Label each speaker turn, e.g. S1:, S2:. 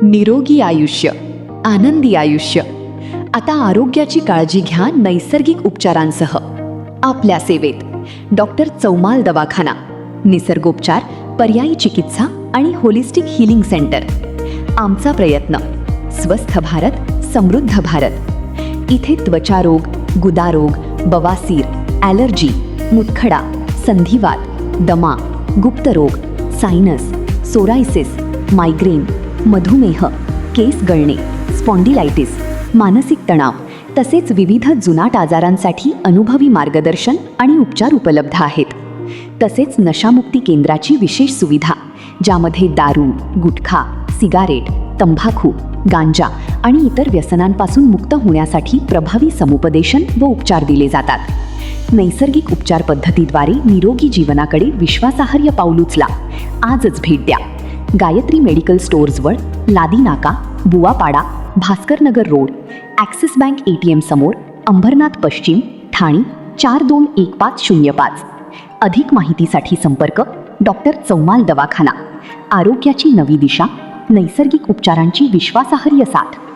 S1: निरोगी आयुष्य, आनंदी आयुष्य. आता आरोग्याची काळजी घ्या नैसर्गिक उपचारांसह. आपल्या सेवेत डॉक्टर चौमाल दवाखाना, निसर्गोपचार, पर्यायी चिकित्सा आणि होलिस्टिक हिलिंग सेंटर. आमचा प्रयत्न स्वस्थ भारत, समृद्ध भारत. इथे त्वचारोग, गुदारोग, बवासीर, ॲलर्जी, मुतखडा, संधिवात, दमा, गुप्तरोग, सायनस, सोरायसिस, मायग्रेन, मधुमेह, केस गळणे, स्पॉन्डिलायटिस, मानसिक तणाव तसेच विविध जुनाट आजारांसाठी अनुभवी मार्गदर्शन आणि उपचार उपलब्ध आहेत. तसेच नशामुक्ती केंद्राची विशेष सुविधा, ज्यामध्ये दारू, गुटखा, सिगारेट, तंबाखू, गांजा आणि इतर व्यसनांपासून मुक्त होण्यासाठी प्रभावी समुपदेशन व उपचार दिले जातात. नैसर्गिक उपचार पद्धतीद्वारे निरोगी जीवनाकडे विश्वासार्ह पाऊल उचला. आजच भेट द्या. गायत्री मेडिकल स्टोअर्सवर, लादी नाका, बुवापाडा, भास्करनगर रोड, ॲक्सिस बँक ATM समोर, अंबरनाथ पश्चिम, ठाणे 421505. अधिक माहितीसाठी संपर्क डॉक्टर चौमाल दवाखाना. आरोग्याची नवी दिशा, नैसर्गिक उपचारांची विश्वासार्ह साथ.